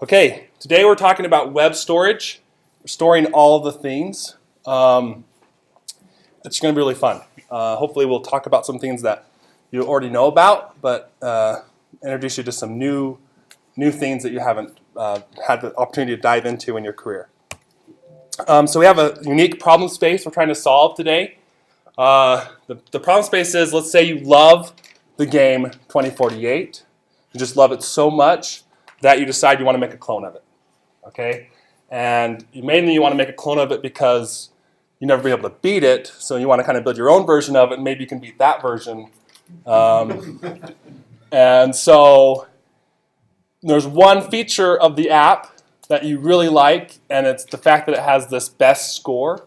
Okay, today we're talking about web storage, storing all of the things. It's going to be really fun. Hopefully we'll talk about some things that you already know about, but introduce you to some new things that you haven't had the opportunity to dive into in your career. So we have a unique problem space we're trying to solve today. The problem space is, let's say you love the game 2048. You just love it so much that you decide you want to make a clone of it, okay? And mainly you want to make a clone of it because you never be able to beat it, so you want to kind of build your own version of it, and maybe you can beat that version. And so there's one feature of the app that you really like, and it's the fact that it has this best score,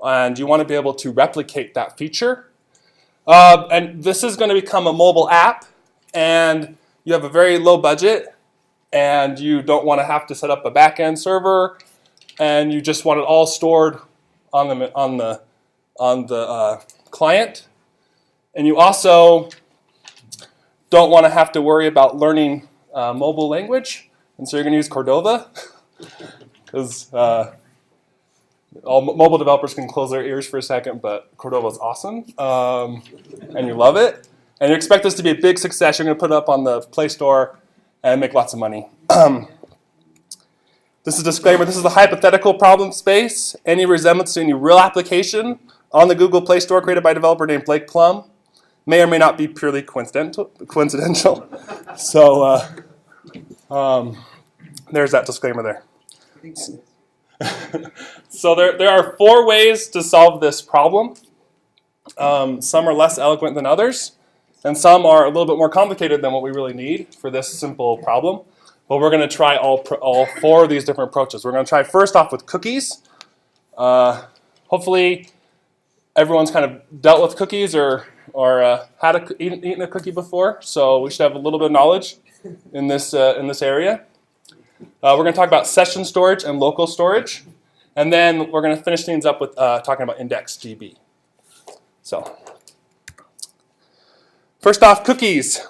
and you want to be able to replicate that feature. And this is going to become a mobile app, and you have a very low budget, and you don't want to have to set up a back-end server, and you just want it all stored on the client. And you also don't want to have to worry about learning mobile language, and so you're going to use Cordova, because all mobile developers can close their ears for a second, but Cordova is awesome, and you love it. And you expect this to be a big success. You're going to put it up on the Play Store and make lots of money. This is a disclaimer. This is a hypothetical problem space. Any resemblance to any real application on the Google Play Store created by a developer named Blake Plum may or may not be purely coincidental. So there's that disclaimer there. So there are 4 ways to solve this problem. Some are less eloquent than others, and some are a little bit more complicated than what we really need for this simple problem. But we're going to try all 4 of these different approaches. We're going to try first off with cookies. Hopefully everyone's kind of dealt with cookies or eaten a cookie before, so we should have a little bit of knowledge in this area. We're going to talk about session storage and local storage, and then we're going to finish things up with talking about IndexedDB. So first off, cookies.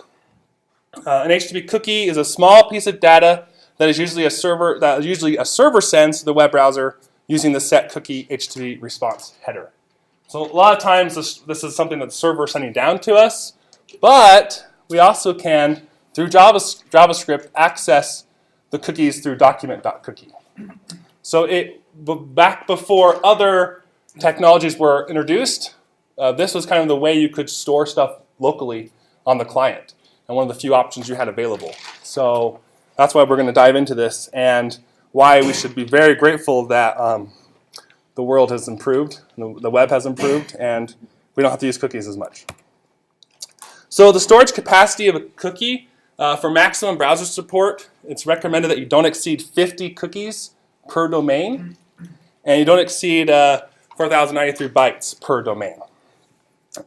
An HTTP cookie is a small piece of data that is usually a server sends to the web browser using the set cookie HTTP response header. So a lot of times this is something that the server is sending down to us, but we also can, through JavaScript, access the cookies through document.cookie. So back before other technologies were introduced, this was kind of the way you could store stuff locally on the client, and one of the few options you had available. So that's why we're going to dive into this, and why we should be very grateful that the world has improved, the web has improved, and we don't have to use cookies as much. So the storage capacity of a cookie, for maximum browser support, it's recommended that you don't exceed 50 cookies per domain, and you don't exceed 4,093 bytes per domain.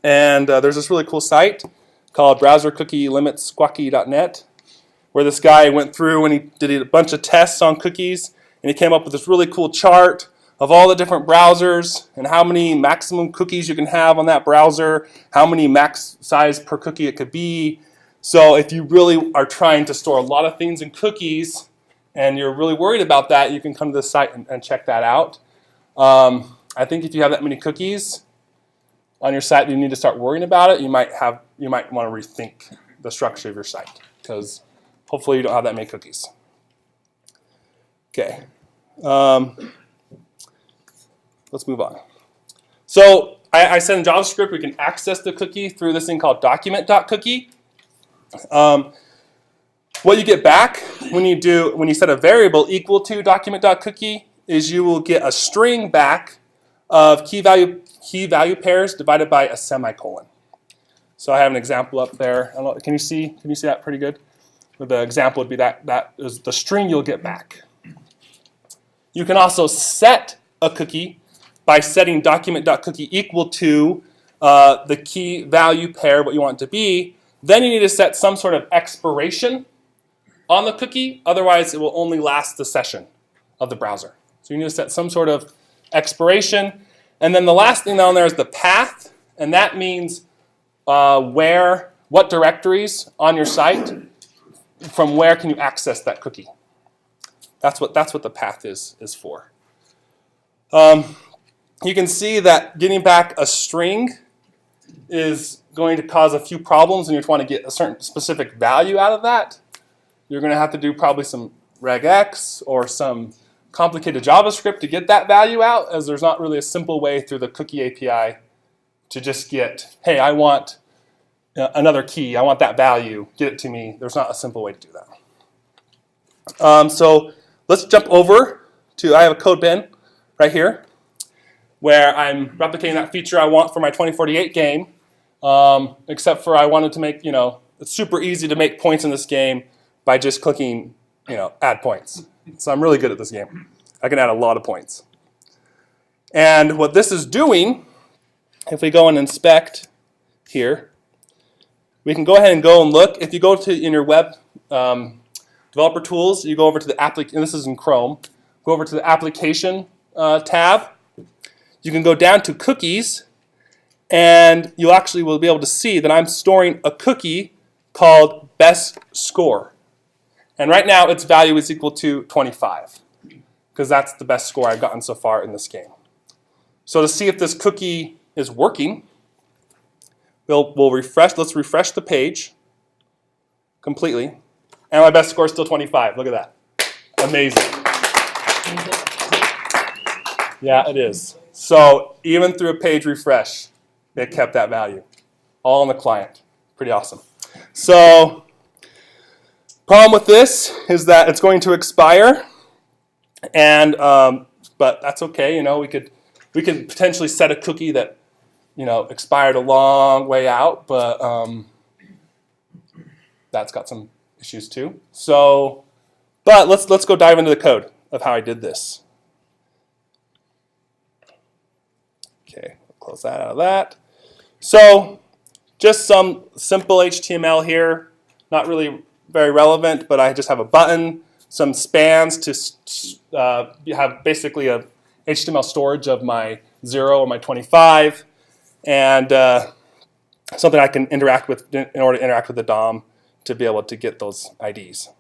And there's this really cool site called browsercookielimitsquawky.net, where this guy went through and he did a bunch of tests on cookies, and he came up with this really cool chart of all the different browsers and how many maximum cookies you can have on that browser, how many max size per cookie it could be. So if you really are trying to store a lot of things in cookies and you're really worried about that, you can come to this site and check that out. I think if you have that many cookies on your site, you need to start worrying about it. You might want to rethink the structure of your site, because hopefully you don't have that many cookies. Okay, let's move on. So I said in JavaScript we can access the cookie through this thing called document.cookie. What you get back when you set a variable equal to document.cookie is you will get a string back of key value pairs divided by a semicolon. So I have an example up there. Can you see that pretty good? The example would be that is the string you'll get back. You can also set a cookie by setting document.cookie equal to the key value pair, what you want it to be. Then you need to set some sort of expiration on the cookie, otherwise it will only last the session of the browser. So you need to set some sort of expiration. And then the last thing down there is the path, and that means what directories on your site, from where can you access that cookie. That's what the path is for. You can see that getting back a string is going to cause a few problems, and you want to get a certain specific value out of that. You're going to have to do probably some regex or some complicated JavaScript to get that value out, as there's not really a simple way through the cookie API to just get, hey, I want another key, I want that value, get it to me. There's not a simple way to do that. So let's jump over to, I have a code bin right here where I'm replicating that feature I want for my 2048 game, except for I wanted to make, it's super easy to make points in this game by just clicking, add points. So I'm really good at this game. I can add a lot of points. And what this is doing, if we go and inspect here, we can go ahead and go and look. If you go to in your web developer tools, you go over to the and this is in Chrome. Go over to the application tab. You can go down to cookies, and you actually will be able to see that I'm storing a cookie called best score. And right now its value is equal to 25, because that's the best score I've gotten so far in this game. So to see if this cookie is working, we'll refresh. Let's refresh the page completely. And my best score is still 25. Look at that. Amazing. Yeah, it is. So even through a page refresh, it kept that value. All on the client. Pretty awesome. So problem with this is that it's going to expire. And but that's okay. We could potentially set a cookie that expired a long way out, but that's got some issues too. So, but let's go dive into the code of how I did this. Okay, close that out of that. So, just some simple HTML here, not really very relevant, but I just have a button, some spans to have basically a HTML storage of my 0 or my 25, and something I can interact with in order to interact with the DOM to be able to get those IDs.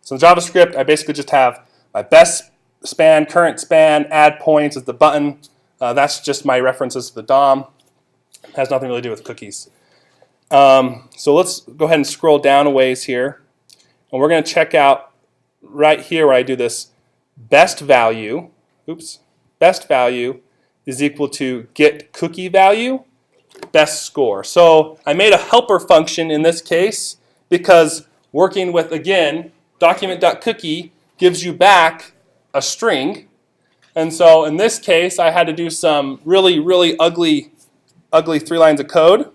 So in JavaScript, I basically just have my best span, current span, add points as the button. That's just my references to the DOM. It has nothing really to do with cookies. So let's go ahead and scroll down a ways here. And we're going to check out right here where I do this best value. Best value is equal to get cookie value, best score. So I made a helper function in this case because working with, again, document.cookie gives you back a string. And so in this case, I had to do some really, really ugly 3 lines of code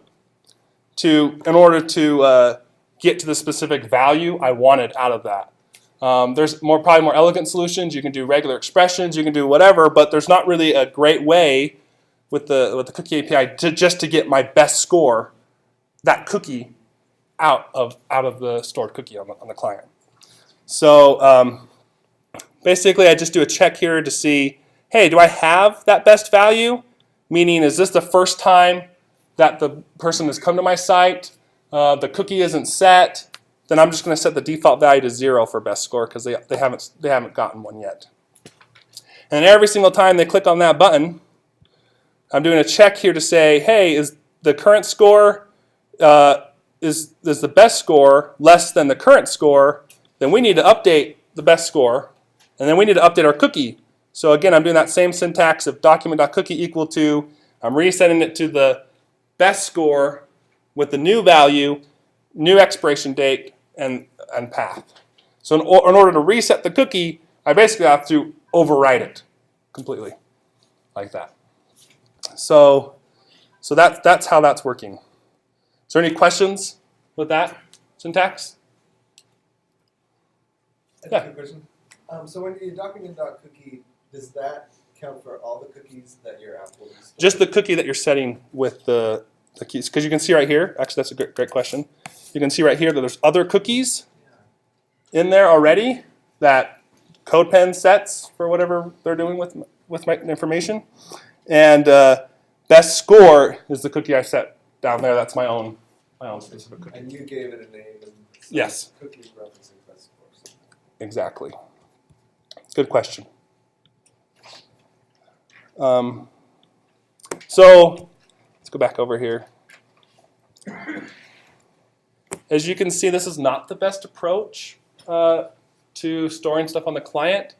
in order to get to the specific value I wanted out of that. There's probably more elegant solutions. You can do regular expressions, you can do whatever, but there's not really a great way with the cookie API to get my best score, that cookie, out of the stored cookie on the client. So basically, I just do a check here to see, hey, do I have that best value? Meaning, is this the first time that the person has come to my site? The cookie isn't set. Then I'm just going to set the default value to 0 for best score because they haven't gotten one yet. And every single time they click on that button, I'm doing a check here to say, hey, is the current score is the best score less than the current score? Then we need to update the best score, and then we need to update our cookie. So again, I'm doing that same syntax of document.cookie equal to, I'm resetting it to the best score with the new value, new expiration date, and path. So in order to reset the cookie, I basically have to overwrite it completely, like that. So that's how that's working. Is there any questions with that syntax? I have a question. So when you're document.cookie, does that count for all the cookies that your app will use? Just the cookie that you're setting with the keys. Because you can see right here, actually that's a great question. You can see right here that there's other cookies in there already that CodePen sets for whatever they're doing with my information. And best score is the cookie I set down there. That's my own specific cookie. And you gave it a name. And yes. Cookies referencing best scores. Exactly. Good question. So let's go back over here. As you can see, this is not the best approach to storing stuff on the client.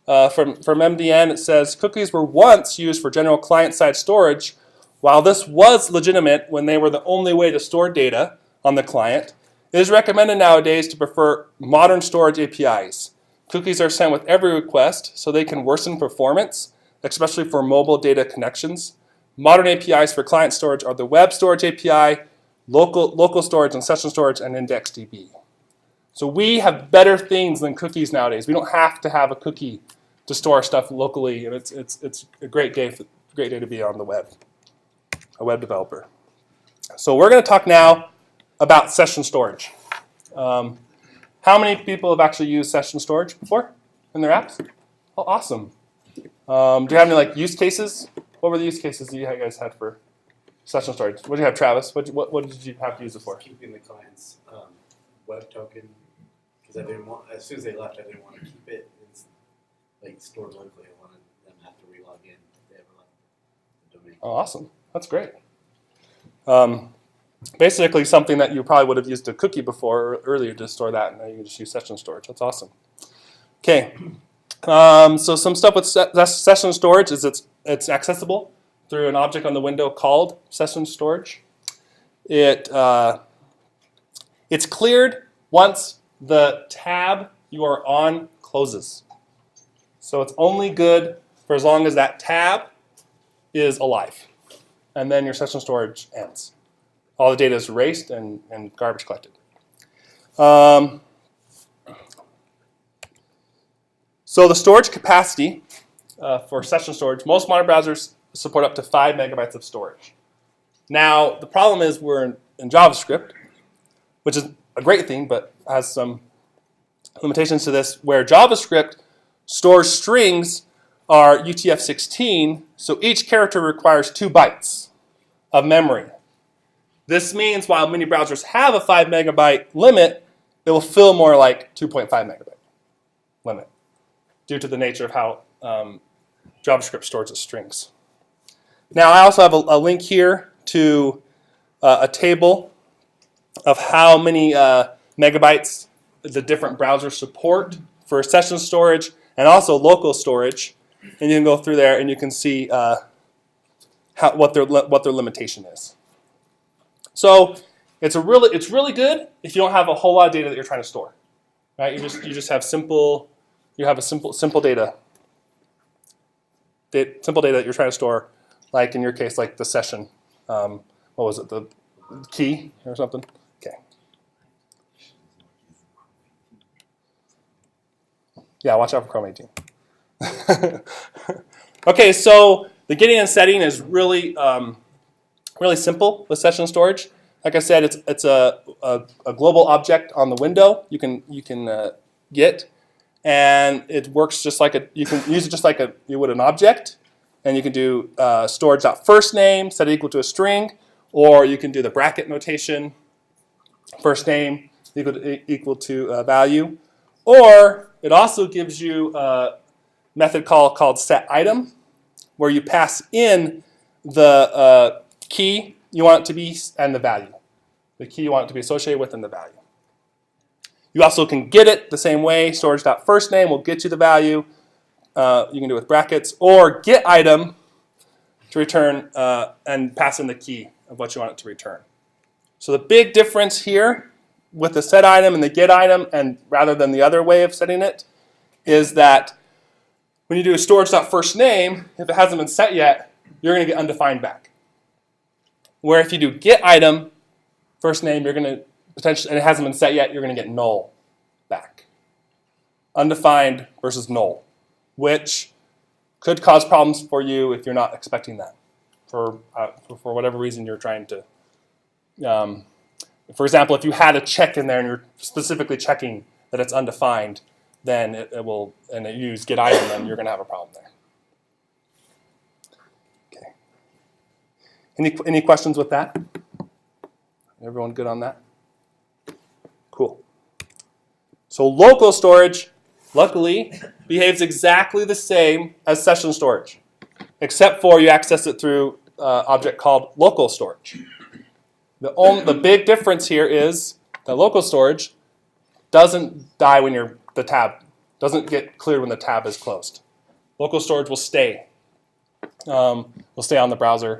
From MDN, it says, cookies were once used for general client-side storage. While this was legitimate when they were the only way to store data on the client, it is recommended nowadays to prefer modern storage APIs. Cookies are sent with every request, so they can worsen performance, especially for mobile data connections. Modern APIs for client storage are the Web Storage API, local storage and session storage, and IndexedDB. So we have better things than cookies nowadays. We don't have to have a cookie to store stuff locally, and it's a great day to be on the web, a web developer. So we're going to talk now about session storage. How many people have actually used session storage before in their apps? Oh, awesome. Do you have any use cases? What were the use cases that you guys had for session storage? What did you have, Travis? What did you have to use it for? Keeping the client's web token, because I didn't want, as soon as they left, I didn't want to keep it stored locally. I wanted them to have to relog in if they ever left the domain. Oh, awesome. That's great. Basically something that you probably would have used a cookie before or earlier to store that, and now you can just use session storage. That's awesome. Okay. So some stuff with session storage is it's accessible through an object on the window called session storage. It's cleared once the tab you are on closes. So it's only good for as long as that tab is alive. And then your session storage ends. All the data is erased and garbage collected. So the storage capacity for session storage, most modern browsers support up to 5 megabytes of storage. Now, the problem is we're in JavaScript, which is a great thing, but has some limitations to this, where JavaScript stores strings are UTF-16, so each character requires 2 bytes of memory. This means while many browsers have a 5 megabyte limit, it will feel more like 2.5 megabyte limit due to the nature of how JavaScript stores its strings. Now I also have a link here to a table of how many megabytes the different browsers support for session storage and also local storage. And you can go through there and you can see what their limitation is. So it's really good if you don't have a whole lot of data that you're trying to store, right? You just have simple data. Simple data that you're trying to store, like in your case, like the session. What was it? The key or something? Okay. Yeah, watch out for Chrome 18. Okay, so the getting and setting is really simple with session storage. Like I said, it's a global object on the window you can get, and it works just like you can use it just like you would an object, and you can do storage.firstName, set it equal to a string, or you can do the bracket notation, first name equal to value, or it also gives you a method call called setItem, where you pass in the key you want it to be and the value. The key you want it to be associated with and the value. You also can get it the same way. Storage.firstName will get you the value. You can do it with brackets. Or getItem to return and pass in the key of what you want it to return. So the big difference here with the setItem and the getItem, and rather than the other way of setting it, is that when you do a storage.firstName, if it hasn't been set yet, you're going to get undefined back. Where if you do getItem, first name, you're going to potentially, and it hasn't been set yet, you're going to get null back. Undefined versus null, which could cause problems for you if you're not expecting that. For whatever reason you're trying to, for example, if you had a check in there and you're specifically checking that it's undefined, then it will, and you use getItem, then you're going to have a problem there. Any questions with that? Everyone good on that? Cool. So local storage luckily, behaves exactly the same as session storage, except for you access it through an object called local storage. The big difference here is that local storage doesn't die when the tab doesn't get cleared when the tab is closed. Local storage will stay on the browser,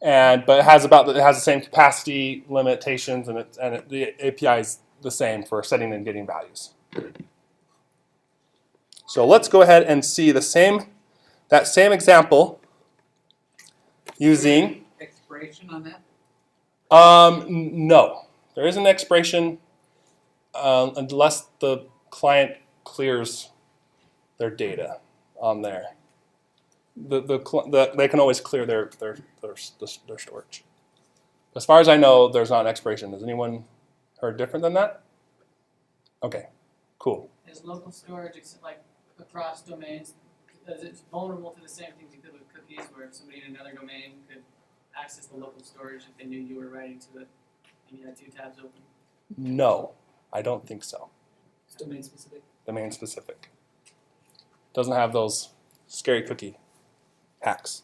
but it has the same capacity limitations, and the API is the same for setting and getting values. So let's go ahead and see that same example using expiration on that? No, there is an expiration unless the client clears their data on there. They can always clear their storage. As far as I know, there's not an expiration. Has anyone heard different than that? Okay, cool. Is local storage like across domains? Is it vulnerable to the same things you could with cookies, where if somebody in another domain could access the local storage if they knew you were writing to it and you had two tabs open? No, I don't think so. It's domain specific. Domain specific. Doesn't have those scary cookie hacks.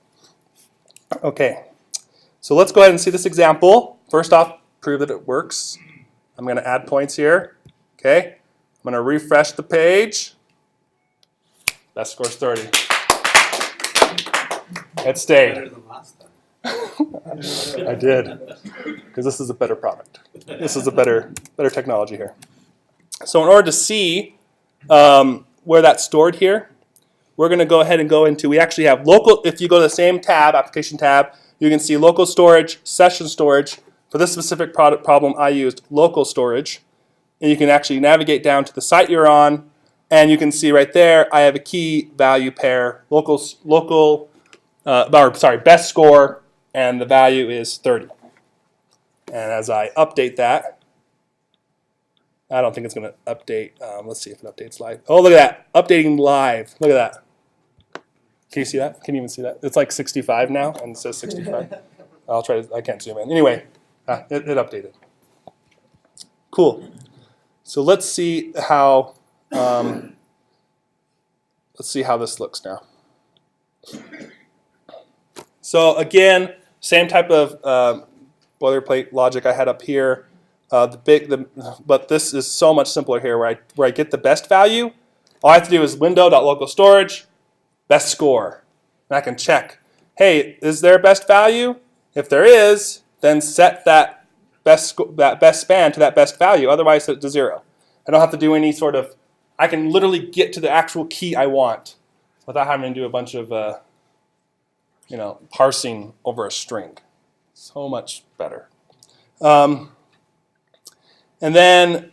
Okay, so let's go ahead and see this example. First off, prove that it works. I'm going to add points here. Okay, I'm going to refresh the page. Best score's 30. It stayed. Better than last time. I did, because this is a better product. This is a better technology here. So in order to see where that's stored here, we're going to go ahead and go into, we actually have local, if you go to the same tab, application tab, you can see local storage, session storage. For this specific problem, I used local storage. And you can actually navigate down to the site you're on, and you can see right there, I have a key value pair, best score, and the value is 30. And as I update that, I don't think it's going to update. Let's see if it updates live. Oh, look at that. Updating live. Look at that. Can you see that? Can you even see that? It's like 65 now, and it says 65. I'll try to, I can't zoom in. Anyway, it updated. Cool. So let's see how this looks now. So again, same type of boilerplate logic I had up here. But this is so much simpler here, where I get the best value. All I have to do is window.localStorage, best score, and I can check. Hey, is there a best value? If there is, then set that best span to that best value. Otherwise, set it to 0. I don't have to do any sort of. I can literally get to the actual key I want without having to do a bunch of parsing over a string. So much better. And then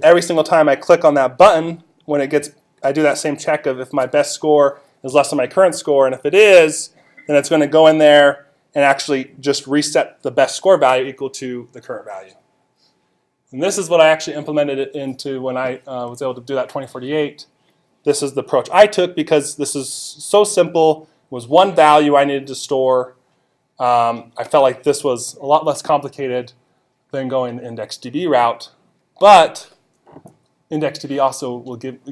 every single time I click on that button, I do that same check of if my best score is less than my current score, and if it is, then it's going to go in there and actually just reset the best score value equal to the current value. And this is what I actually implemented it into when I was able to do that 2048. This is the approach I took because this is so simple. It was one value I needed to store. I felt like this was a lot less complicated than going the IndexedDB route, but IndexedDB also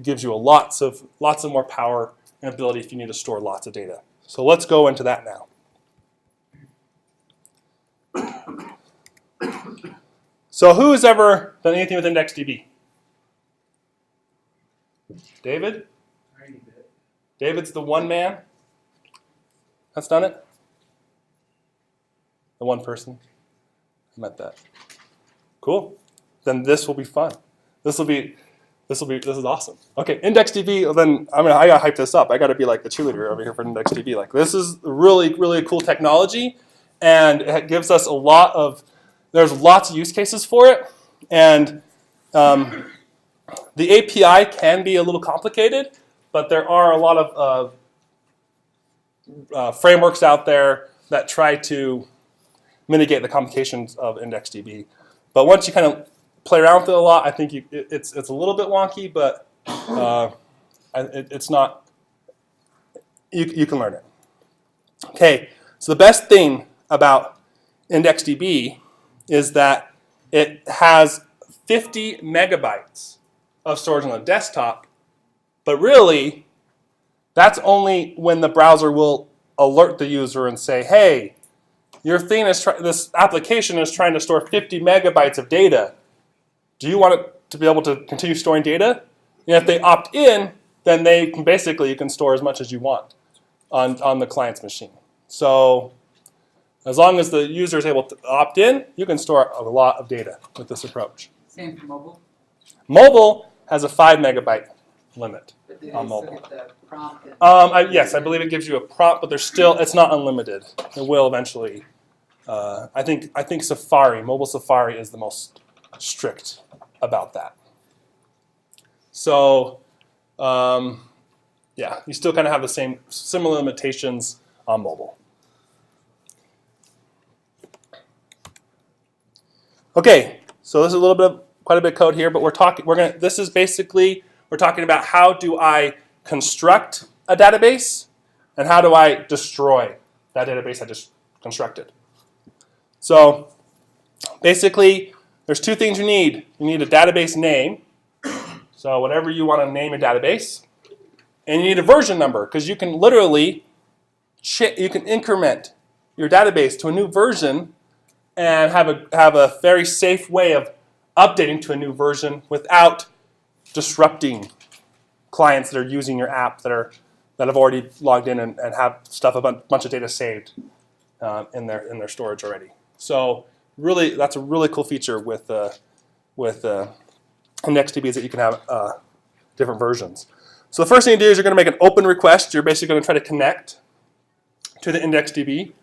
gives you lots of more power and ability if you need to store lots of data. So let's go into that now. So who has ever done anything with IndexedDB? David? David's the one man that's done it? The one person? I meant that. Cool. Then this will be fun. This is awesome. Okay, IndexedDB, then I gotta hype this up. I gotta be like the cheerleader over here for IndexedDB. Like, this is really, really cool technology, and it gives us there's lots of use cases for it, and the API can be a little complicated, but there are a lot of frameworks out there that try to mitigate the complications of IndexedDB. But once you kind of play around with it a lot, I think it's a little bit wonky, but it's not. You can learn it. Okay, so the best thing about IndexedDB is that it has 50 megabytes of storage on the desktop But really, that's only when the browser will alert the user and say, hey, this application is trying to store 50 megabytes of data. Do you want it to be able to continue storing data? And if they opt in, then you can store as much as you want on the client's machine. So as long as the user is able to opt in, you can store a lot of data with this approach. Same for mobile. Mobile has a 5 megabyte limit But did on they mobile. set that prompt and- Yes, I believe it gives you a prompt, but it's not unlimited. It will eventually. I think Safari, mobile Safari, is the most strict about that. So, yeah, you still kind of have the similar limitations on mobile. Okay, so this is quite a bit of code here, but we're talking about how do I construct a database and how do I destroy that database I just constructed. So basically, there's two things you need. You need a database name, so whatever you want to name a database, and you need a version number because you can literally increment your database to a new version and have a very safe way of updating to a new version without disrupting clients that are using your app that have already logged in and have a bunch of data saved in their storage already. So really, that's a really cool feature with IndexedDB is that you can have different versions. So the first thing you do is you're going to make an open request. You're basically going to try to connect to the IndexedDB,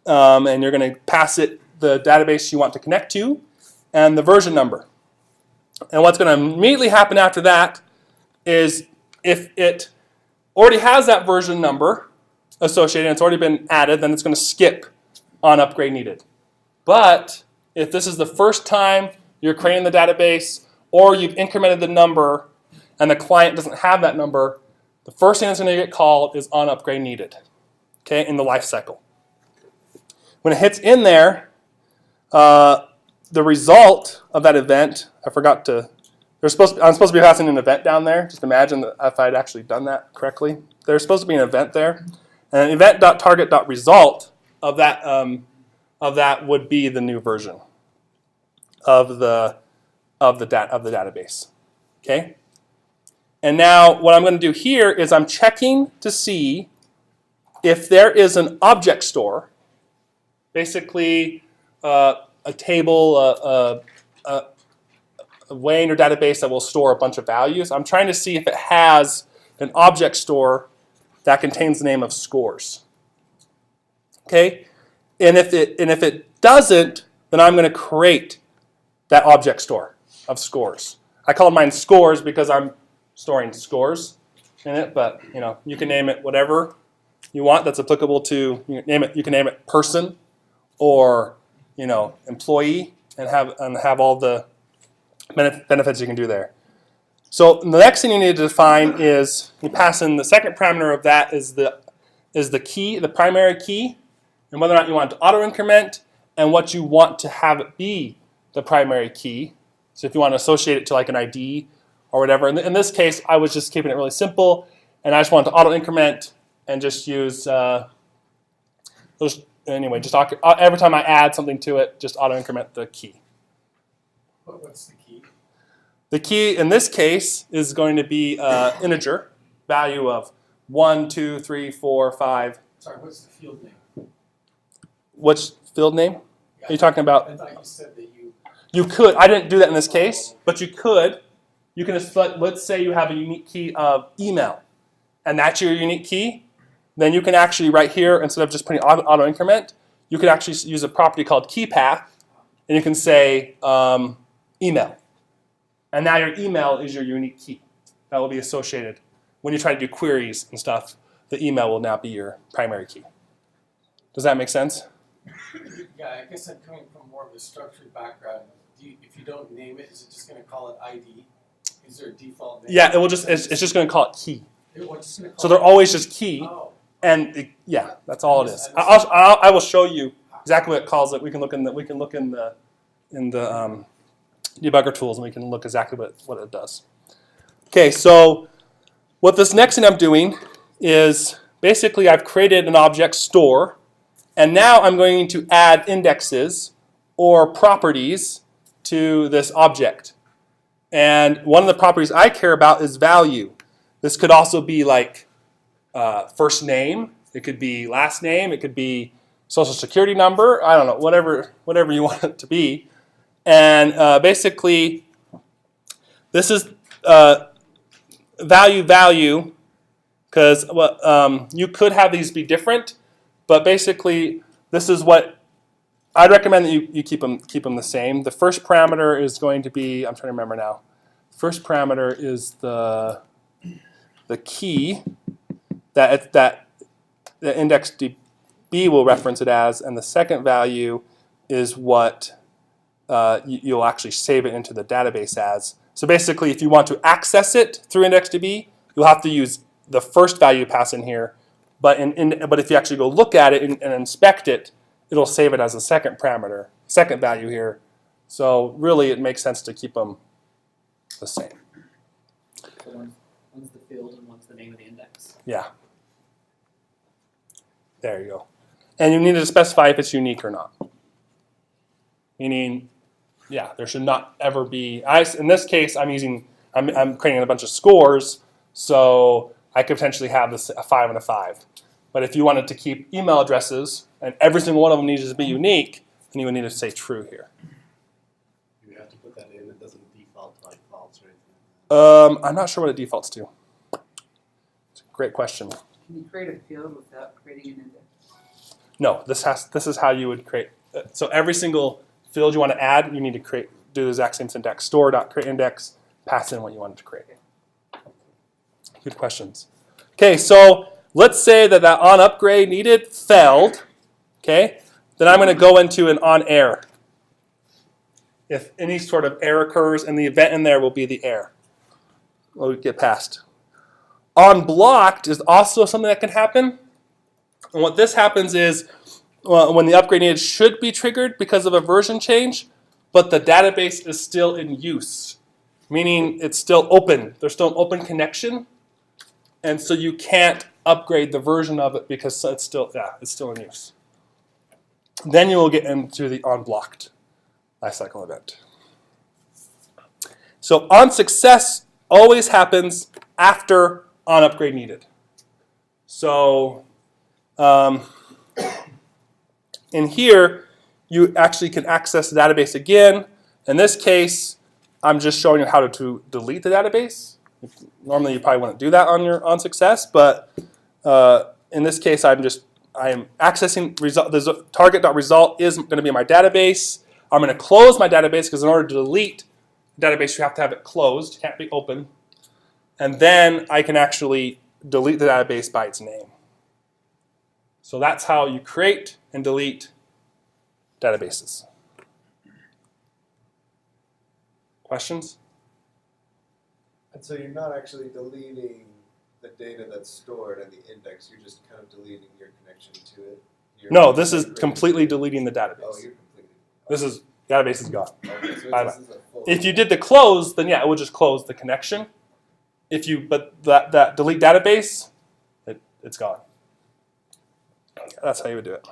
and you're going to pass it the database you want to connect to and the version number. And what's going to immediately happen after that is if it already has that version number associated and it's already been added, then it's going to skip on upgrade needed. But if this is the first time you're creating the database or you've incremented the number and the client doesn't have that number, the first thing that's going to get called is on upgrade needed, okay, in the life cycle. When it hits in there, the result of that event, I'm supposed to be passing an event down there. Just imagine that if I'd actually done that correctly. There's supposed to be an event there. And event.target.result of that would be the new version of the database. Okay? And now what I'm going to do here is I'm checking to see if there is an object store, basically a table, a way in your database that will store a bunch of values. I'm trying to see if it has an object store that contains the name of scores. Okay? And if it doesn't, then I'm going to create that object store of scores. I call mine scores because I'm storing scores in it, but you can name it whatever you want that's applicable to you can name it person or employee and have all the benefits you can do there. So the next thing you need to define is you pass in the second parameter of that is the key, the primary key, and whether or not you want it to auto increment and what you want to have it be the primary key. So if you want to associate it to like an ID or whatever. In this case, I was just keeping it really simple, and I just wanted to auto increment and just use every time I add something to it, just auto increment the key. What's the key? The key in this case is going to be integer value of 1, 2, 3, 4, 5. Sorry, what's the field name? Which field name are you talking about? I thought you said that you. You could. I didn't do that in this case, but you could. You can just let's say you have a unique key of email, and that's your unique key. Then you can actually right here, instead of just putting auto increment, you could actually use a property called key path, and you can say email. And now your email is your unique key. That will be associated. When you try to do queries and stuff, the email will now be your primary key. Does that make sense? Yeah, I guess I'm coming from more of a structured background. If you don't name it, is it just going to call it ID? Is there a default name? Yeah, it will just. It's just going to call it key. Just gonna call So they're always just key, Oh, and that's all it is. I will show you exactly what it calls it. We can look in the debugger tools, and we can look exactly what it does. Okay, so What this next thing I'm doing is basically I've created an object store, and now I'm going to add indexes or properties to this object. And one of the properties I care about is value. This could also be like first name, it could be last name, it could be social security number, I don't know, whatever you want it to be. And basically, this is value, because you could have these be different, but basically, this is what I'd recommend that you keep them the same. The first parameter is going to be, I'm trying to remember now. First parameter is the key that the index DB will reference it as, and the second value is what you'll actually save it into the database as. So basically, if you want to access it through IndexedDB, you'll have to use the first value pass in here. But if you actually go look at it and inspect it, it'll save it as a second parameter, second value here. So really, it makes sense to keep them the same. So one's the field and one's the name of the index. Yeah. There you go. And you need to specify if it's unique or not. Meaning, yeah, there should not ever be. In this case, I'm creating a bunch of scores, so I could potentially have this a 5 and a 5. But if you wanted to keep email addresses and every single one of them needs to be unique, then you would need to say true here. You have to put that in. It doesn't default to like false or anything. I'm not sure what it defaults to. It's a great question. Can you create a field without creating an index? No, this is how you would create. So every single field you want to add, you need to do the exact same syntax. Store.createIndex, pass in what you wanted to create. Good questions. Okay, so let's say that on upgrade needed failed. Okay, then I'm going to go into an on error. If any sort of error occurs, and the event in there will be the error. We'll get past. On blocked is also something that can happen. And what this happens is when the upgrade needed should be triggered because of a version change, but the database is still in use, meaning it's still open. There's still an open connection, and so you can't upgrade the version of it because it's still in use. Then you will get into the onBlocked lifecycle event. So on success always happens after on upgrade needed. So in here, you actually can access the database again. In this case, I'm just showing you how to delete the database. Normally, you probably wouldn't do that on success, but in this case, I am accessing result. The target.result is going to be my database. I'm going to close my database because in order to delete the database, you have to have it closed. It can't be open. And then I can actually delete the database by its name. So that's how you create and delete databases. Questions? And so you're not actually deleting the data that's stored in the index, you're just kind of deleting your connection to it? No, this is completely deleting the database. Oh, you're completely. This is, database is gone. Okay, so Bye-bye. this is a full. If you did the close, then yeah, it would just close the connection. But that delete database, it's gone. That's how you would do it.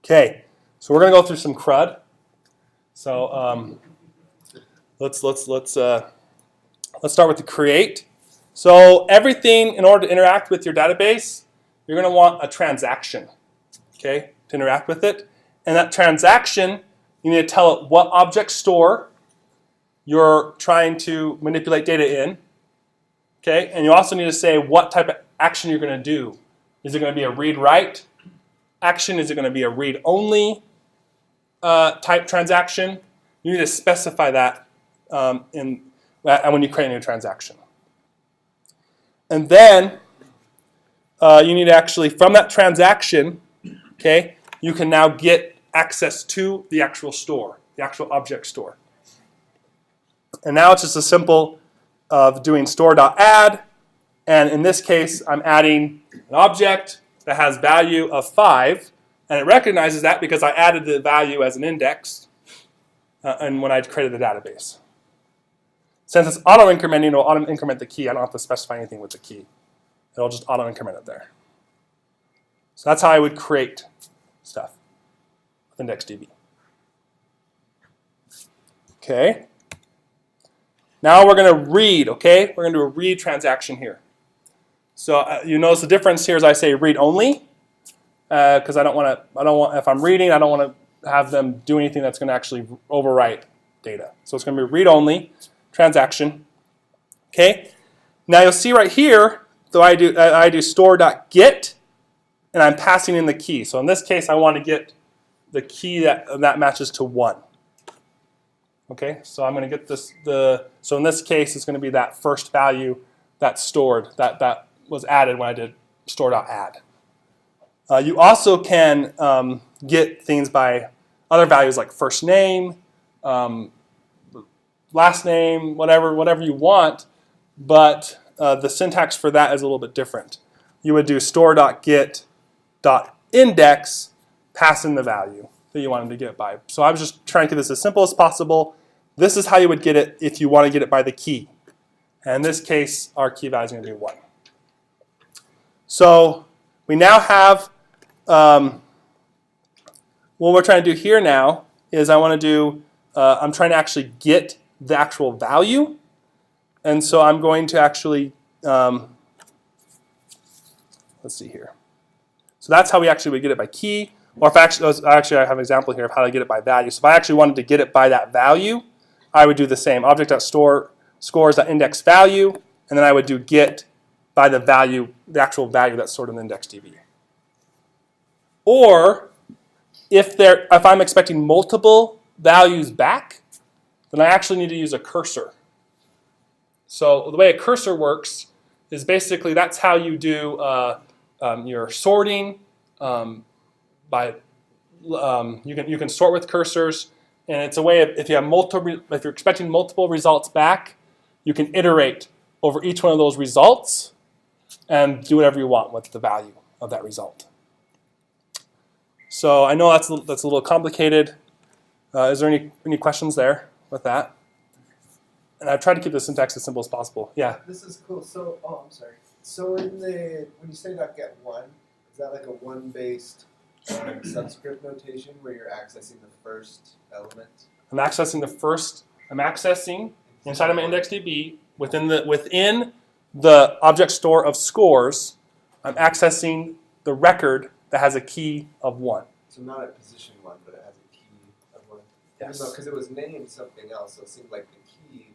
Okay, so we're gonna go through some CRUD. So let's start with the create. So everything, in order to interact with your database, you're gonna want a transaction, okay, to interact with it. And that transaction, you need to tell it what object store you're trying to manipulate data in, okay? And you also need to say what type of action you're going to do. Is it going to be a read-write action? Is it going to be a read-only type transaction? You need to specify that when you create a new transaction. And then you need to actually, from that transaction, okay, you can now get access to the actual store, the actual object store. And now it's just as simple of doing store.add, and in this case, I'm adding an object that has value of 5, and it recognizes that because I added the value as an index and when I created the database. Since it's auto-incrementing, it'll auto-increment the key. I don't have to specify anything with the key. It'll just auto-increment it there. So that's how I would create stuff with IndexedDB. Okay. Now we're going to read, okay? We're going to do a read transaction here. So you notice the difference here is I say read only, because if I'm reading, I don't want to have them do anything that's going to actually overwrite data. So it's going to be read only transaction. Okay. Now you'll see right here, so I do store.get, and I'm passing in the key. So in this case, I want to get the key that matches to 1. Okay, so I'm going to get this. So in this case, it's going to be that first value that's stored, that was added when I did store.add. You also can get things by other values like first name, last name, whatever you want, but the syntax for that is a little bit different. You would do store.get.index, pass in the value that you wanted to get by. So I was just trying to keep this as simple as possible. This is how you would get it if you want to get it by the key. And in this case, our key value is going to be 1. So we now have, what we're trying to do here now is I'm trying to actually get the actual value. And so I'm going to actually, let's see here. So that's how we actually would get it by key. Or if I have an example here of how to get it by value. So if I actually wanted to get it by that value, I would do the same. Object.store scores.index value, and then I would do get by the value, the actual value that's stored in IndexedDB. Or if I'm expecting multiple values back, then I actually need to use a cursor. So the way a cursor works is basically that's how you do your sorting. You can sort with cursors, and it's a way of if you're expecting multiple results back, you can iterate over each one of those results and do whatever you want with the value of that result. So I know that's a little complicated. Is there any questions there with that? And I've tried to keep the syntax as simple as possible. Yeah. This is cool. So, I'm sorry. So when you say .get 1, is that like a 1-based subscript notation where you're accessing the first element? I'm accessing inside of my IndexedDB within the object store of scores. I'm accessing the record that has a key of 1. So not at position 1, but it has a key of 1. Yes. Because it was named something else, so it seemed like the key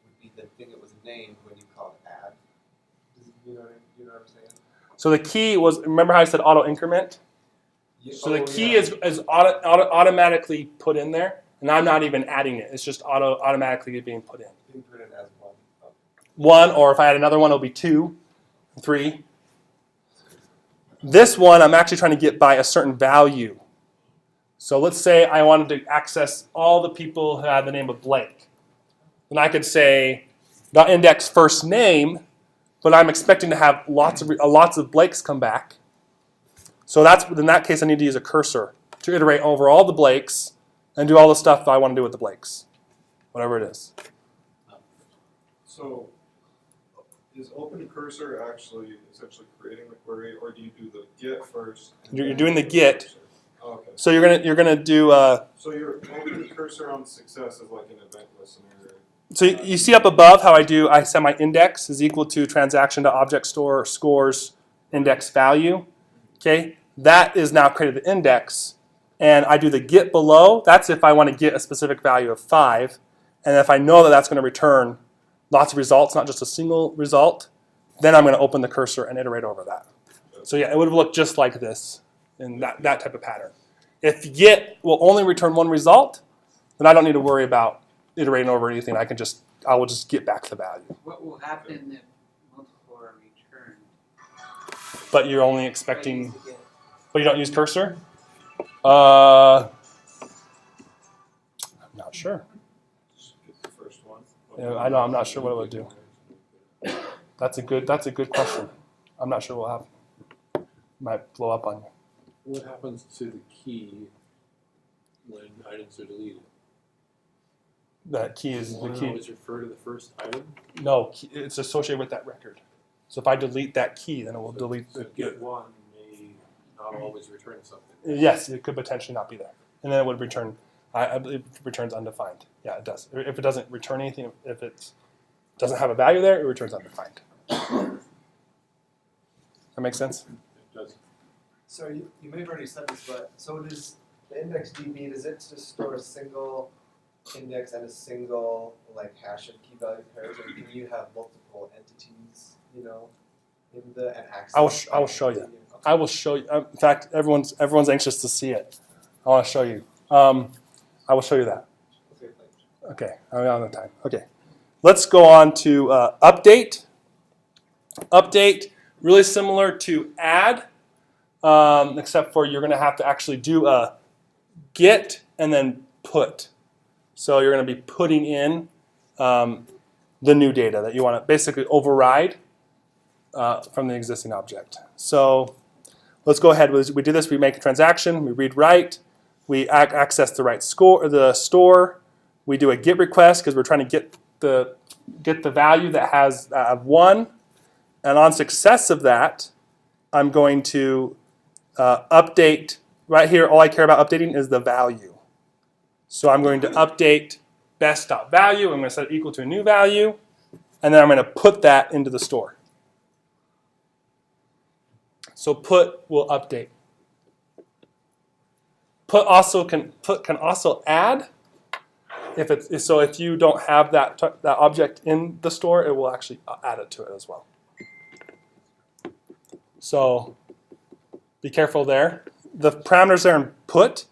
would be the thing it was named when you called add. You know what I'm saying? So the key was, remember how I said auto increment? So the key is automatically put in there, and I'm not even adding it. It's just automatically being put in. Being put in as 1. Oh. 1, or if I add another one, it'll be 2, 3. This one, I'm actually trying to get by a certain value. So let's say I wanted to access all the people who had the name of Blake. Then I could say .index first name, but I'm expecting to have lots of Blakes come back. So in that case, I need to use a cursor to iterate over all the Blakes and do all the stuff I want to do with the Blakes, whatever it is. So, is OpenCursor actually essentially creating the query, or do you do the get first? You're doing the get. Oh, okay. So you're gonna do. So your OpenCursor on success is like an eventless scenario. So you see up above how I set my index is equal to transaction.object store scores index value. Okay, that is now created the index, and I do the get below. That's if I want to get a specific value of 5, and if I know that that's going to return lots of results, not just a single result, then I'm going to open the cursor and iterate over that. So yeah, it would look just like this in that type of pattern. If get will only return one result, then I don't need to worry about iterating over anything. I will just get back the value. What will happen if multiple are returned? But you're only expecting, but you don't use cursor? I'm not sure. Just get the first one. Yeah, I know. I'm not sure what it would do. That's a good question. I'm not sure what will happen. Might blow up on you. What happens to the key when items are deleted? That key is You the wanna key. always refer to the first item? No, it's associated with that record. So if I delete that key, then it will delete So the. get one may not always return something. Yes, it could potentially not be there, and then it would return. I believe it returns undefined. Yeah, it does. If it doesn't return anything, if it doesn't have a value there, it returns undefined. That makes sense? It does. So you may have already said this, but so does the index DB, does it just store a single index and a single like hash of key value pairs, or can you have multiple entities, you know, in the and access? I will show you. I will show you. In fact, everyone's anxious to see it. I want to show you. I will show you that. Okay, thanks. Okay, I'm out of time. Okay, let's go on to update. Update, really similar to add, except for you're going to have to actually do a get and then put. So you're going to be putting in the new data that you want to basically override from the existing object. So let's go ahead. We do this. We make a transaction. We read write. We access the right store. We do a get request because we're trying to get the value that has 1. And on success of that, I'm going to update. Right here, all I care about updating is the value. So I'm going to update best.value. I'm going to set it equal to a new value. And then I'm going to put that into the store. So put will update. Put can also add. If you don't have that object in the store, it will actually add it to it as well. So be careful there. The parameters there in put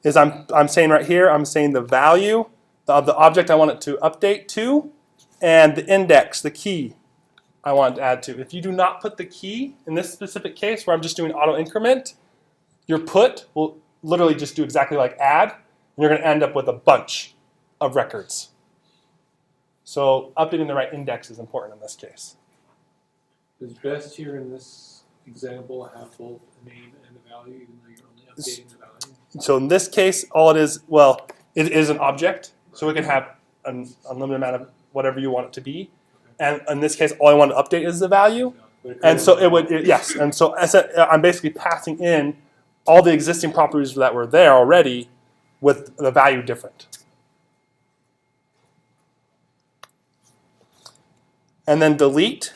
is I'm saying right here, I'm saying the value of the object I want it to update to, and the index, the key I want to add to. If you do not put the key, in this specific case where I'm just doing auto increment, your put will literally just do exactly like add, and you're going to end up with a bunch of records. So updating the right index is important in this case. Does best here in this example have both a name and a value, even though you're only updating the value? So in this case, all it is, well, it is an object, so it can have an unlimited amount of whatever you want it to be. And in this case, all I want to update is the value. And so it would, yes. And so I'm basically passing in all the existing properties that were there already with the value different. And then delete.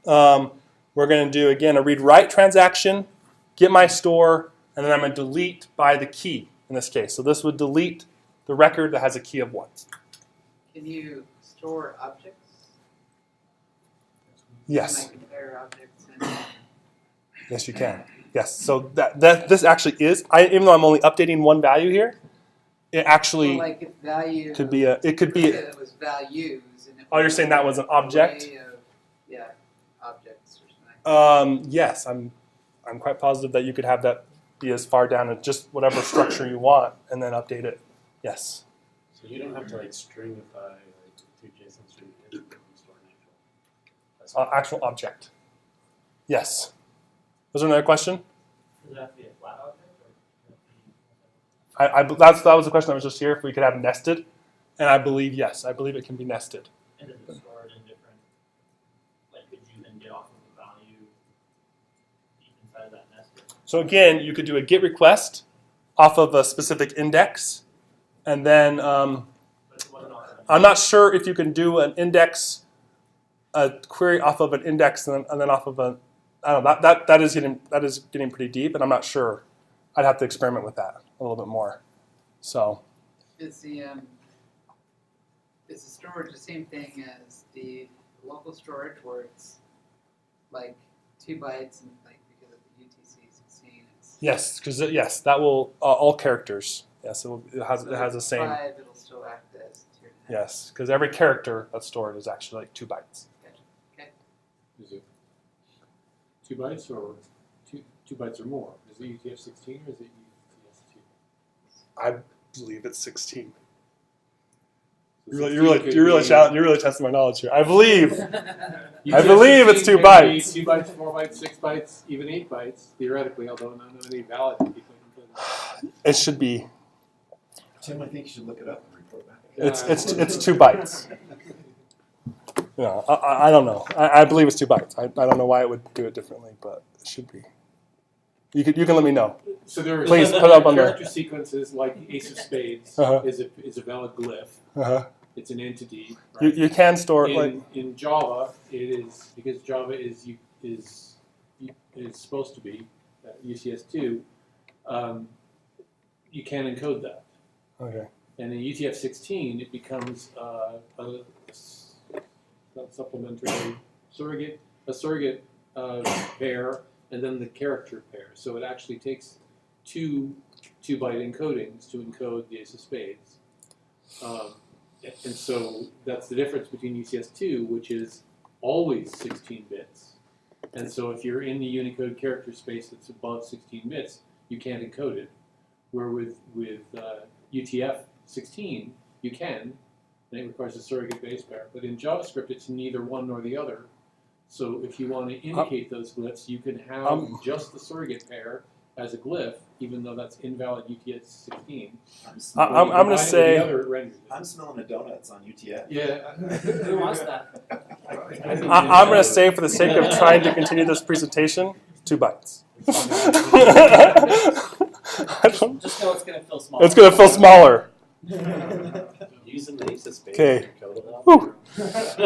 We're going to do, again, a read-write transaction, get my store, and then I'm going to delete by the key in this case. So this would delete the record that has a key of 1. Can you store objects? Yes. Can I compare objects and Yes, you can. Yes. So this actually is, even though I'm only updating one value here, it actually well, like if value could be a, it could be, it was values and it oh, you're saying that was an object? array of, yeah, objects or something. Yes, I'm quite positive that you could have that be as far down as just whatever structure you want and then update it. Yes. So you don't have to like stringify like to JSON string and store an actual. Actual object. Yes. Was there another question? Does it have to be a flat object? That was the question that was just here, if we could have nested. And I believe, yes, I believe it can be nested. And does it store it in different, like could you then get off of the value deep inside of that nested? So again, you could do a GET request off of a specific index. And then But it wasn't off of I'm not sure if you can do an index, a query off of an index and then off of a, I don't know, that is getting pretty deep, and I'm not sure. I'd have to experiment with that a little bit more. So Is the storage the same thing as the local storage where it's like 2 bytes and like because of the UTC-16 it's yes, because yes, that will all characters. Yes, it has the same. 5, it'll still act as 2.5. Yes, because every character that's stored is actually like 2 bytes. Is it 2 bytes or 2 bytes or more? Is it UTF-16 or is it UTF-2? I believe it's 16. So You're really testing my knowledge here. I believe. UTF-16 I believe it's 2 can bytes. be 2 bytes, 4 bytes, 6 bytes, even 8 bytes, theoretically, although none of any valid people. It should be. Tim, I think you should look it up and report back. It's 2 bytes. Yeah, I don't know. I believe it's 2 bytes. I don't know why it would do it differently, but it should be. You can let me know. So there are Please put up on the- character sequences like Ace of Spades Uh-huh. is a valid glyph. Uh-huh. It's an entity. Right? You can store it like in Java, it is because Java is supposed to be UCS2. You can encode that, okay. and in UTF-16 it becomes a supplementary surrogate pair, and then the character pair. So it actually takes 2 2-byte encodings to encode the Ace of Spades. And so that's the difference between UCS2, which is always 16 bits. And so if you're in the Unicode character space that's above 16 bits, you can't encode it. Where with UTF-16, you can, and it requires a surrogate base pair. But in JavaScript, it's neither one nor the other. So if you want to indicate those glyphs, you can have just the surrogate pair as a glyph, even though that's invalid UTF-16. I'm going to say I'm smelling a donuts on UTF. Yeah. Who wants that? I'm going to say for the sake of trying to continue this presentation, 2 bytes. Just know it's gonna feel small. It's going to feel smaller. Using the Ace of Spades. Okay. to code it out. Whew.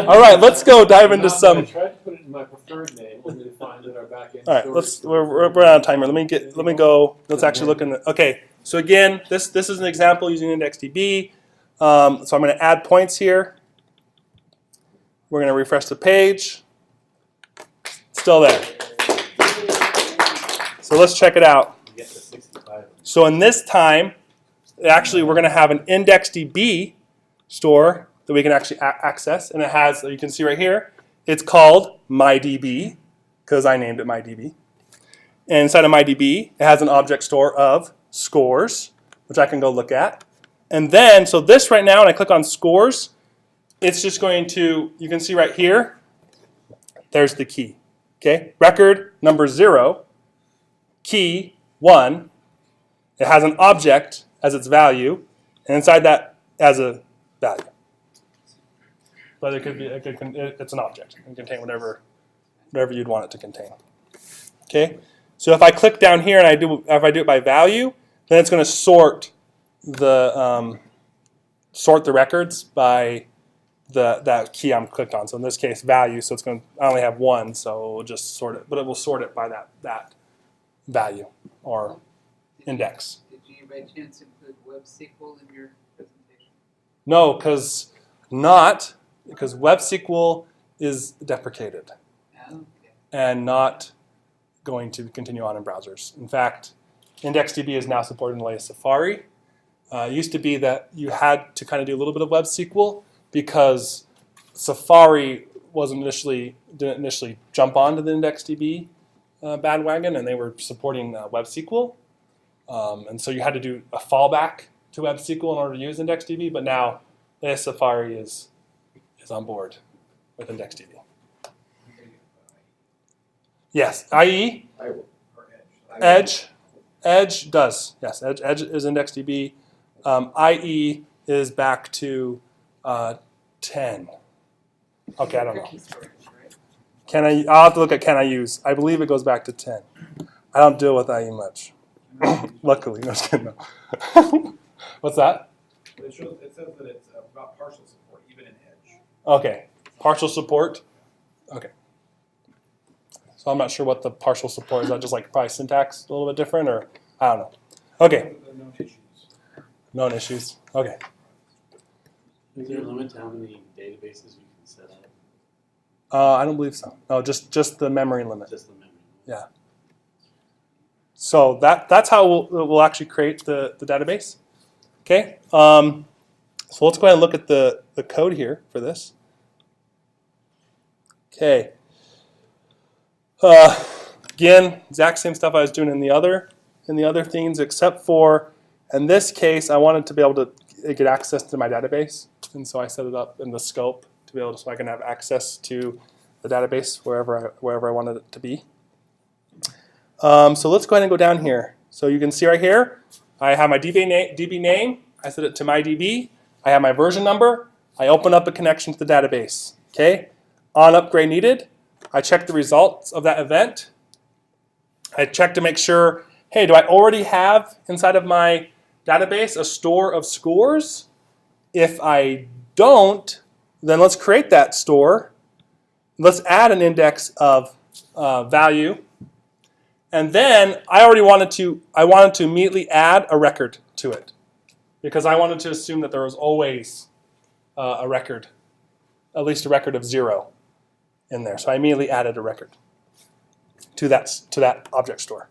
All right, let's go dive into I some. tried to put it in my preferred name, only to find that our backend. All right, we're out of time here. Let me go. Let's actually look in the. Okay, so again, this is an example using IndexedDB. So I'm going to add points here. We're going to refresh the page. Still there. So let's check it out. You get to 65. So in this time, actually, we're going to have an IndexedDB store that we can actually access, and it has, you can see right here, it's called MyDB because I named it MyDB. And inside of MyDB, it has an object store of scores, which I can go look at. And then, so this right now, when I click on scores, it's just going to, you can see right here, there's the key. Okay, record number 0, key 1. It has an object as its value, and inside that as a value. But it could be, it's an object. It can contain whatever you'd want it to contain. Okay, so if I click down here and if I do it by value, then it's going to sort the records by that key I'm clicked on. So in this case, value. So it's going to, I only have 1, so we'll just sort it. But it will sort it by that value or index. Did you by chance include WebSQL in your presentation? No, because WebSQL is deprecated Oh, okay. and not going to continue on in browsers. In fact, IndexedDB is now supported in the latest Safari. It used to be that you had to kind of do a little bit of WebSQL because Safari didn't initially jump onto the IndexedDB bandwagon, and they were supporting WebSQL. And so you had to do a fallback to WebSQL in order to use IndexedDB, but now Safari is on board with IndexedDB. Yes, IE, Edge does. Yes, Edge is IndexedDB. IE is back to 10. Okay, I don't know. Cookie storage, right? I'll have to look at can I use. I believe it goes back to 10. I don't deal with IE much. Luckily, no, just kidding. No. What's that? It says that it's about partial support, even in Edge. Okay, partial support. Okay. So I'm not sure what the partial support is. That just like probably syntax a little bit different, or I don't know. Okay. No issues. Known issues. Okay. Is there a limit to how many databases we can set up? I don't believe so. No, just the memory limit. Just the memory. Yeah. So that's how we'll actually create the database. Okay. So let's go ahead and look at the code here for this. Okay. Again, exact same stuff I was doing in the other things, except for in this case, I wanted to be able to get access to my database, and so I set it up in the scope to be able to, so I can have access to the database wherever I wanted it to be. So let's go ahead and go down here. So you can see right here, I have my DB name. I set it to MyDB. I have my version number. I open up a connection to the database. Okay? On upgrade needed, I check the results of that event. I check to make sure, hey, do I already have inside of my database a store of scores? If I don't, then let's create that store. Let's add an index of value. And then I wanted to immediately add a record to it because I wanted to assume that there was always a record, at least a record of 0 in there. So I immediately added a record to that object store.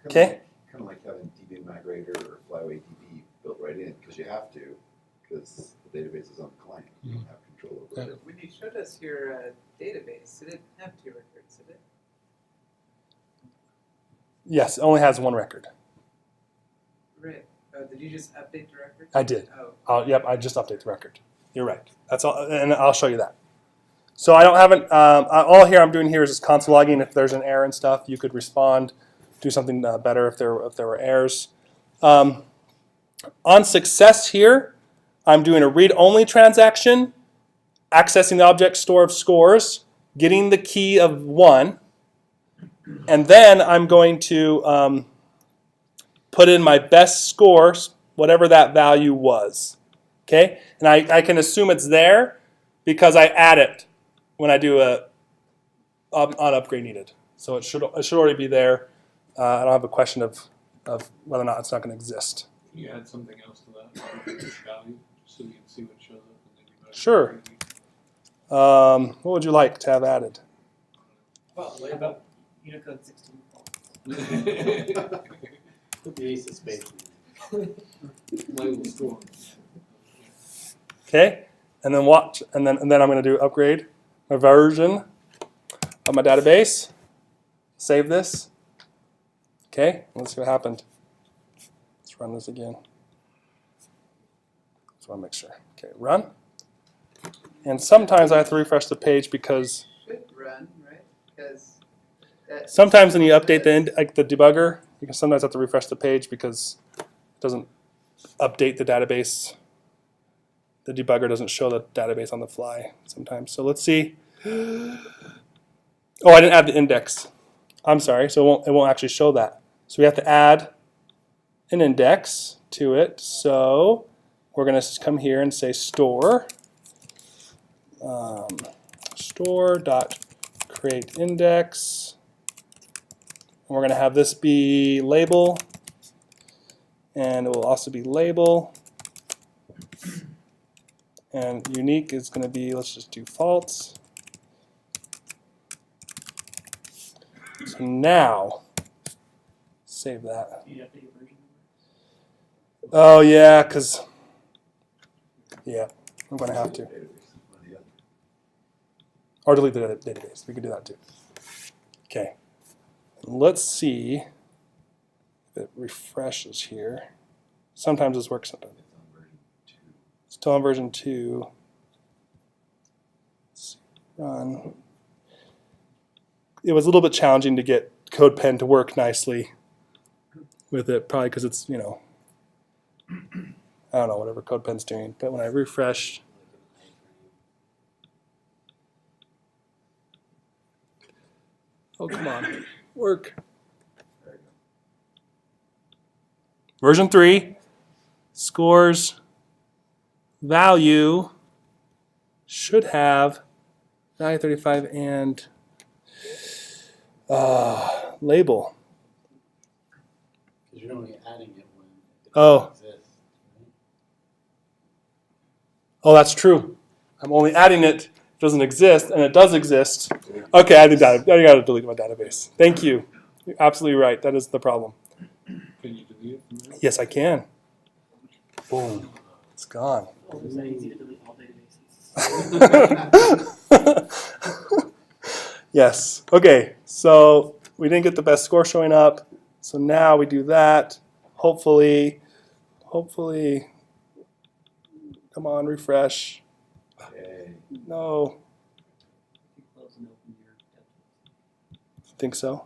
Okay? Kind of like having DB Migrator or Flyway DB built right in, because you have to, because the database is on the client. You don't have control over it. When you showed us your database, it didn't have 2 records, did it? Yes, it only has 1 record. Right. Did you just update the record? I did. Oh. Yep, I just update the record. You're right. That's all, and I'll show you that. So I don't have it. All here I'm doing here is just console logging. If there's an error and stuff, you could respond, do something better if there were errors. On success here, I'm doing a read-only transaction, accessing the object store of scores, getting the key of 1, and then I'm going to put in my best scores, whatever that value was. Okay, and I can assume it's there because I add it when I do a on upgrade needed. So it should already be there. I don't have a question of whether or not it's not going to exist. Can you add something else to that value so you can see what shows up? And then you Sure. What would you like to have added? Well, label Unicode 16. Put the ace of spades. Label store. Okay, and then watch, and then I'm going to do upgrade my version of my database. Save this. Okay, let's see what happened. Let's run this again. Just want to make sure. Okay, run. And sometimes I have to refresh the page because Should run, right? Because that sometimes when you update the debugger, you can sometimes have to refresh the page because it doesn't update the database. The debugger doesn't show the database on the fly sometimes. So let's see. Oh, I didn't add the index. I'm sorry, so it won't actually show that. So we have to add an index to it. So we're going to come here and say store store.createIndex. And we're going to have this be label, and it will also be label. And unique is going to be, let's just do false. So now, save that. Do you update your version number? Oh yeah, because, yeah, I'm going to have to. Database, one or the other. Or delete the database. We could do that too. Okay. Let's see if it refreshes here. Sometimes this works, sometimes. It's on version 2. Still on version 2. Let's see. Run. It was a little bit challenging to get CodePen to work nicely with it, probably because it's, I don't know, whatever CodePen's doing. But when I refresh, oh, come on, work. There you go. Version 3, scores, value, should have value 35 and label. Because you're only adding it when it Oh. exists. Right? Oh, that's true. I'm only adding it. It doesn't exist, and it does exist. Okay, I got to delete my database. Thank you. You're absolutely right. That is the problem. Can you delete it from there? Yes, I can. Boom. It's gone. Oh, is that easy to delete all databases? Yes. Okay. So we didn't get the best score showing up. So now we do that. Hopefully, come on, refresh. Yay. No, You close and open your think so.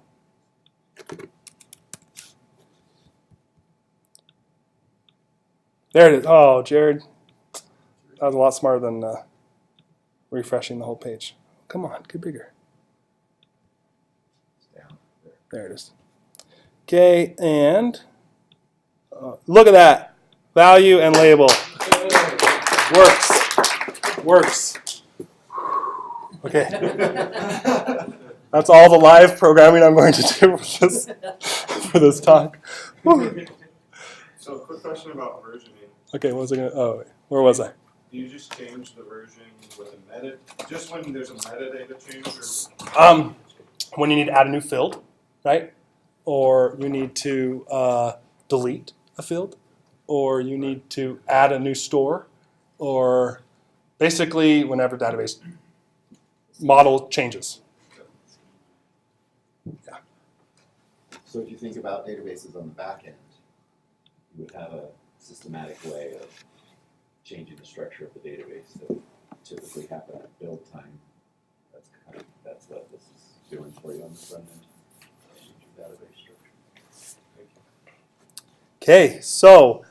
There it is. Oh, Jared, That was a lot smarter than refreshing the whole page. Come on, get bigger. Down there. There it is. Okay, and look at that. Value and label. Works. Okay. That's all the live programming I'm going to do for this talk. Whew. So, quick question about versioning. Okay, what was I going to? Oh, where was I? Do you just change the version with a meta? Just when there's a metadata change, or When you need to add a new field, right? Or you need to delete a field, or you need to add a new store, or basically whenever database model changes. Yeah. So if you think about databases on the back end, you would have a systematic way of changing the structure of the database that would typically happen at build time. That's what this is doing for you on the front end. Change your database structure. Okay, so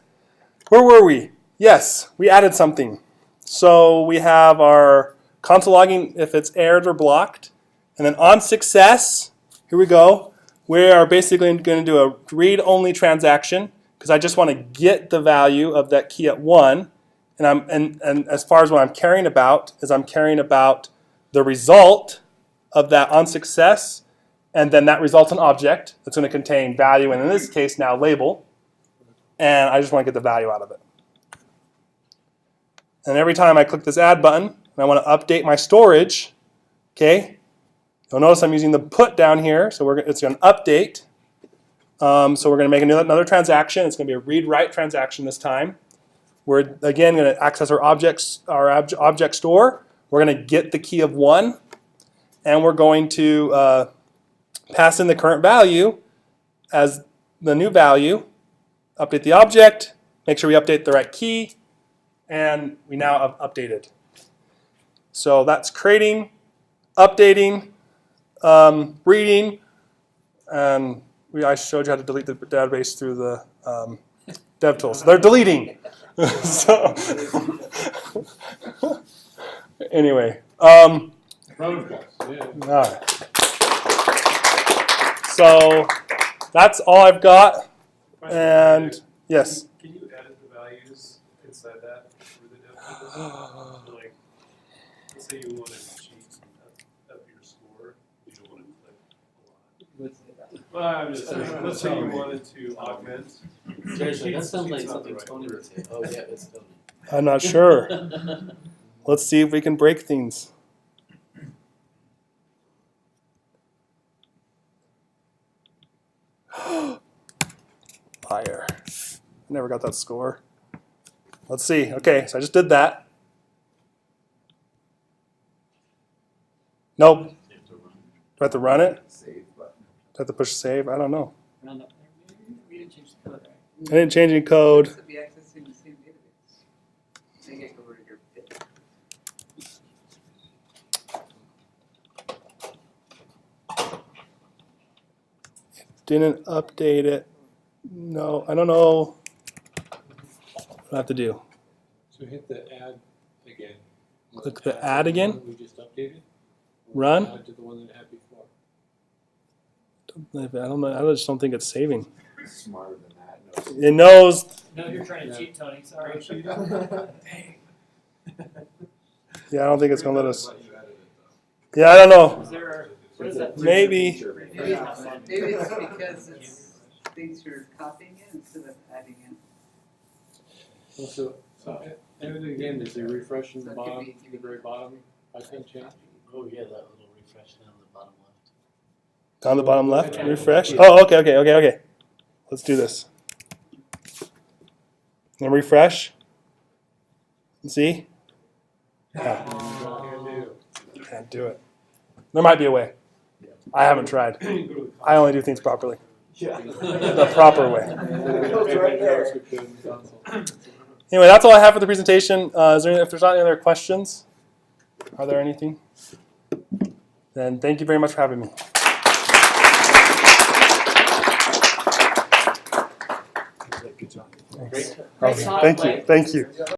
where were we? Yes, we added something. So we have our console logging if it's errored or blocked. And then on success, here we go. We are basically going to do a read-only transaction because I just want to get the value of that key at 1. And as far as what I'm caring about is I'm caring about the result of that on success, and then that results in object that's going to contain value, and in this case now label. And I just want to get the value out of it. And every time I click this add button, and I want to update my storage, okay, you'll notice I'm using the put down here, so it's going to update. So we're going to make another transaction. It's going to be a read-write transaction this time. We're again going to access our object store. We're going to get the key of 1, and we're going to pass in the current value as the new value. Update the object. Make sure we update the right key, and we now have updated. So that's creating, updating, reading, and I showed you how to delete the database through the dev tools. They're deleting. So anyway, Protocols, yeah. all right. So that's all I've got. And yes. Can you edit the values inside that through the dev tools? Like, let's say you want to cheat up your score, you don't want to click a lot. Well, I'm just saying, let's say you wanted to augment. Seriously, that sounds like Cheat's not the something right Tony word. would say. Oh, yeah, it's Tony. I'm not sure. Let's see if we can break things. Liar. I never got that score. Let's see. Okay, so I just did that. Nope. Do I have to run it? Save button. Do I have to push save? I don't know. Round up there. We didn't change the code, right? I didn't change any code. Should be accessing the same database. They get over to your bit. Didn't update it. No, I don't know what I have to do. So hit the add again. Click the add again? The one we just updated. Run? Add to the one that it had before. I don't know. I just don't think it's saving. Smarter than that. No. It knows. No, you're trying to cheat, Tony. Sorry. Yeah, I don't think it's gonna let us. Yeah, I don't know. Is there? What is that? Maybe. Maybe it's because it's things you're copying in instead of adding in. Also, and again, there's a refresh in the So it could bottom, be- the very bottom icon change. Oh, yeah, that little refresh down the bottom left. Down the bottom left. Refresh. Oh, okay. Let's do this. And refresh. See? Can't do it. There might be a way. I haven't tried. I only do things properly. The proper way. Anyway, that's all I have for the presentation. If there's not any other questions, are there anything? Then thank you very much for having me. Great. Thank you.